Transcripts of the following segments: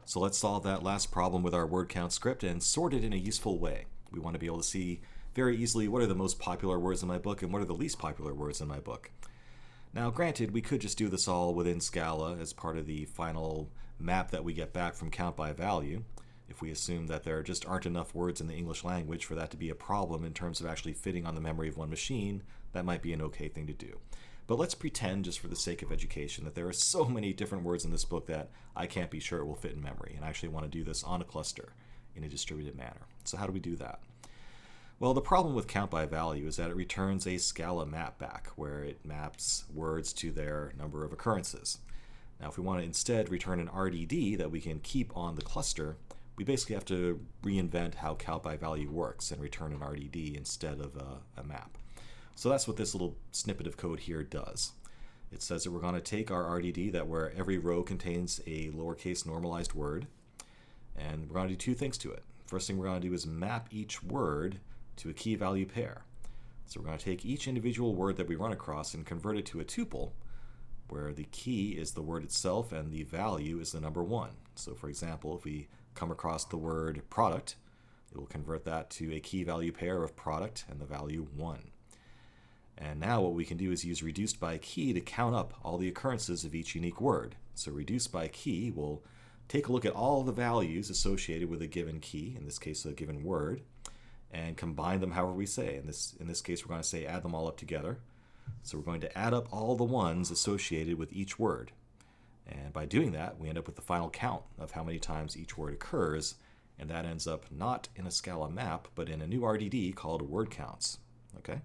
So let's solve that last problem with our word count script and sort it in a useful way. We want to be able to see very easily what are the most popular words in my book and what are the least popular words in my book. Now, granted, we could just do this all within Scala as part of the final map that we get back from count by value, if we assume that there just aren't enough words in the English language for that to be a problem in terms of actually fitting on the memory of one machine. That might be an okay thing to do. But let's pretend, just for the sake of education, that there are so many different words in this book that I can't be sure it will fit in memory, and I actually want to do this on a cluster in a distributed manner. So how do we do that? Well, the problem with count by value is that it returns a Scala map back, where it maps words to their number of occurrences. Now, if we want to instead return an RDD that we can keep on the cluster, we basically have to reinvent how count by value works and return an RDD instead of a map. So that's what this little snippet of code here does. It says that we're going to take our RDD, that where every row contains a lowercase normalized word, and we're going to do two things to it. First thing we're going to do is map each word to a key value pair. So we're going to take each individual word that we run across and convert it to a tuple, where the key is the word itself and the value is the number 1. So for example, if we come across the word product, it will convert that to a key value pair of product and the value 1. And now what we can do is use reduced by key to count up all the occurrences of each unique word. So reduced by key will take a look at all the values associated with a given key, in this case a given word, and combine them however we say. In this case we're going to say add them all up together. So we're going to add up all the ones associated with each word. And by doing that, we end up with the final count of how many times each word occurs, and that ends up not in a Scala map, but in a new RDD called word counts. Okay?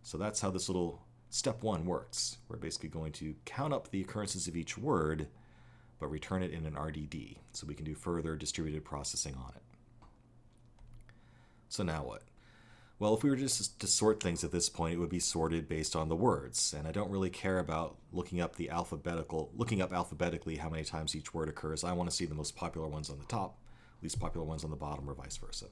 So that's how this little step 1 works. We're basically going to count up the occurrences of each word, but return it in an RDD, so we can do further distributed processing on it. So now what? Well, if we were just to sort things at this point, it would be sorted based on the words, and I don't really care about looking up alphabetically how many times each word occurs. I want to see the most popular ones on the top, least popular ones on the bottom, or vice versa.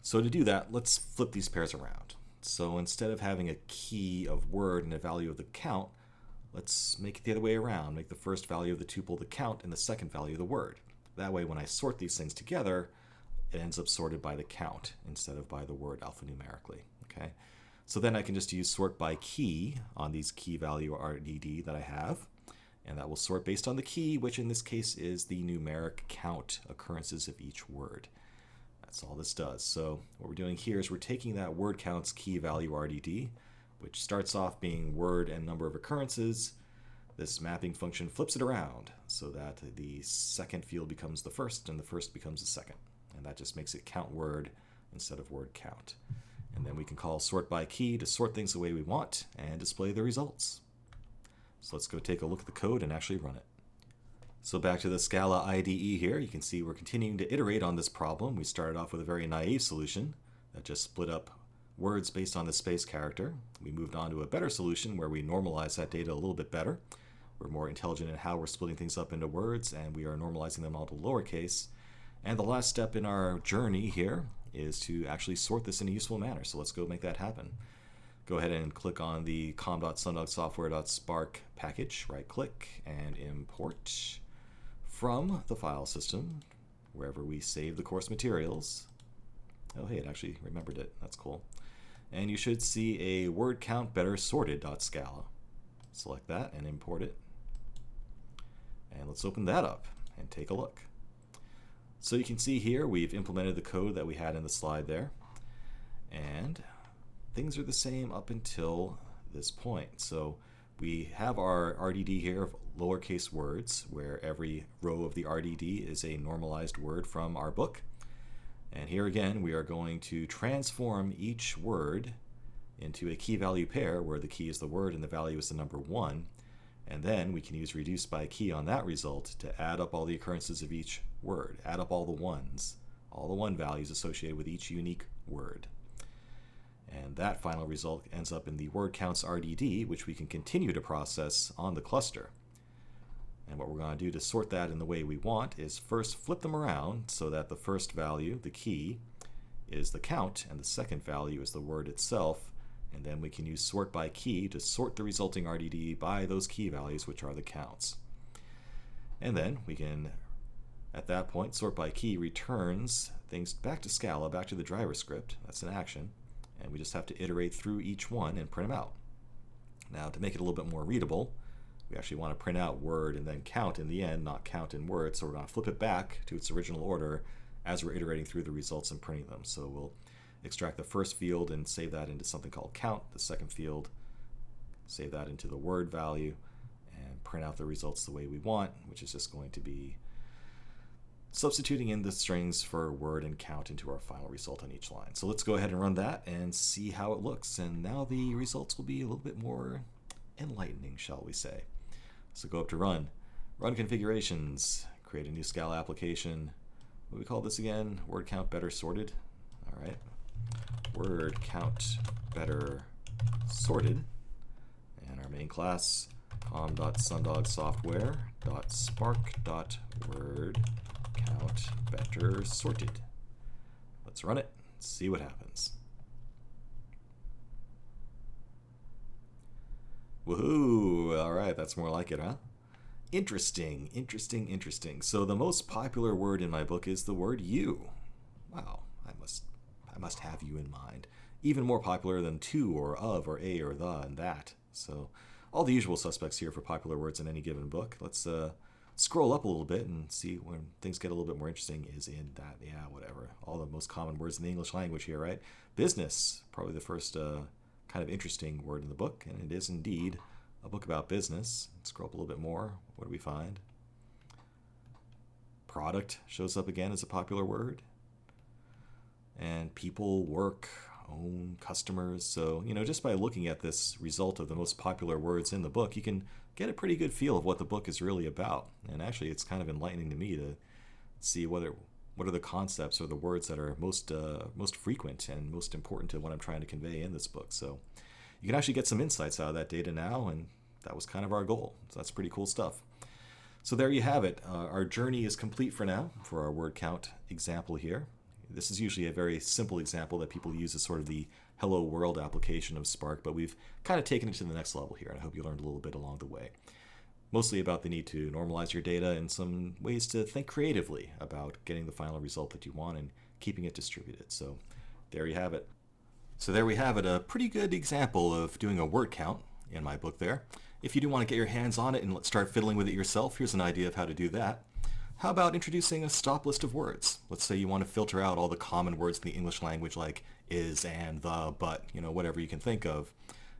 So to do that, let's flip these pairs around. So instead of having a key of word and a value of the count, let's make it the other way around. Make the first value of the tuple the count and the second value the word. That way when I sort these things together, it ends up sorted by the count instead of by the word alphanumerically. Okay? So then I can just use sort by key on these key value RDD that I have, and that will sort based on the key, which in this case is the numeric count occurrences of each word. That's all this does. So what we're doing here is we're taking that word counts key value RDD, which starts off being word and number of occurrences. This mapping function flips it around so that the second field becomes the first and the first becomes the second. And that just makes it count word instead of word count. And then we can call sort by key to sort things the way we want and display the results. So let's go take a look at the code and actually run it. So back to the Scala IDE here, you can see we're continuing to iterate on this problem. We started off with a very naive solution that just split up words based on the space character. We moved on to a better solution where we normalize that data a little bit better. We're more intelligent in how we're splitting things up into words, and we are normalizing them all to lowercase. And the last step in our journey here is to actually sort this in a useful manner. So let's go make that happen. Go ahead and click on the com.sundogsoftware.spark package, right click, and import from the file system, wherever we save the course materials. Oh hey, it actually remembered it. That's cool. And you should see a word count better sorted.scala. Select that and import it. And let's open that up and take a look. So you can see here we've implemented the code that we had in the slide there. And things are the same up until this point. So we have our RDD here of lowercase words, where every row of the RDD is a normalized word from our book. And here again, we are going to transform each word into a key value pair, where the key is the word and the value is the number 1. And then we can use reduce by key on that result to add up all the occurrences of each word, add up all the ones, all the 1 values associated with each unique word. And that final result ends up in the word counts RDD, which we can continue to process on the cluster. And what we're going to do to sort that in the way we want is first flip them around so that the first value, the key, is the count, and the second value is the word itself. And then we can use sort by key to sort the resulting RDD by those key values, which are the counts. And then we can At that point, sort by key returns things back to Scala, back to the driver script. That's an action. And we just have to iterate through each one and print them out. Now, to make it a little bit more readable, we actually want to print out word and then count in the end, not count in word. So we're going to flip it back to its original order as we're iterating through the results and printing them. So we'll extract the first field and save that into something called count. The second field, save that into the word value, and print out the results the way we want, which is just going to be substituting in the strings for word and count into our final result on each line. So let's go ahead and run that and see how it looks. And now the results will be a little bit more enlightening, shall we say. So go up to run configurations, create a new Scala application. What do we call this again? Word count better sorted. All right. Word count better sorted. And our main class, com.sundogsoftware.spark.word count better sorted. Let's run it, see what happens. Woohoo! All right, that's more like it, huh? Interesting, interesting, interesting. So the most popular word in my book is the word you. Wow, I must have you in mind. Even more popular than to or of or a or the and that. So all the usual suspects here for popular words in any given book. Let's scroll up a little bit and see when things get a little bit more interesting is in that, yeah, whatever. All the most common words in the English language here, right? Business, probably the first kind of interesting word in the book, and it is indeed a book about business. Scroll up a little bit more. What do we find? Product shows up again as a popular word. And people, work, own, customers. So, just by looking at this result of the most popular words in the book, you can get a pretty good feel of what the book is really about. And actually, it's kind of enlightening to me to see what are the concepts or the words that are most frequent and most important to what I'm trying to convey in this book. So you can actually get some insights out of that data now, and that was kind of our goal. So that's pretty cool stuff. So there you have it. Our journey is complete for now for our word count example here. This is usually a very simple example that people use as sort of the hello world application of Spark, but we've kind of taken it to the next level here, and I hope you learned a little bit along the way. Mostly about the need to normalize your data and some ways to think creatively about getting the final result that you want and keeping it distributed. So there you have it. So there we have it, a pretty good example of doing a word count in my book there. If you do want to get your hands on it and start fiddling with it yourself, here's an idea of how to do that. How about introducing a stop list of words? Let's say you want to filter out all the common words in the English language like is, and, the, but, whatever you can think of,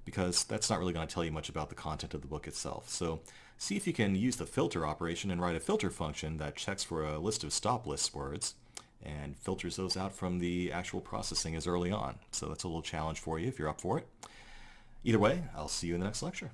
because that's not really going to tell you much about the content of the book itself. So see if you can use the filter operation and write a filter function that checks for a list of stop list words and filters those out from the actual processing as early on. So that's a little challenge for you if you're up for it. Either way, I'll see you in the next lecture.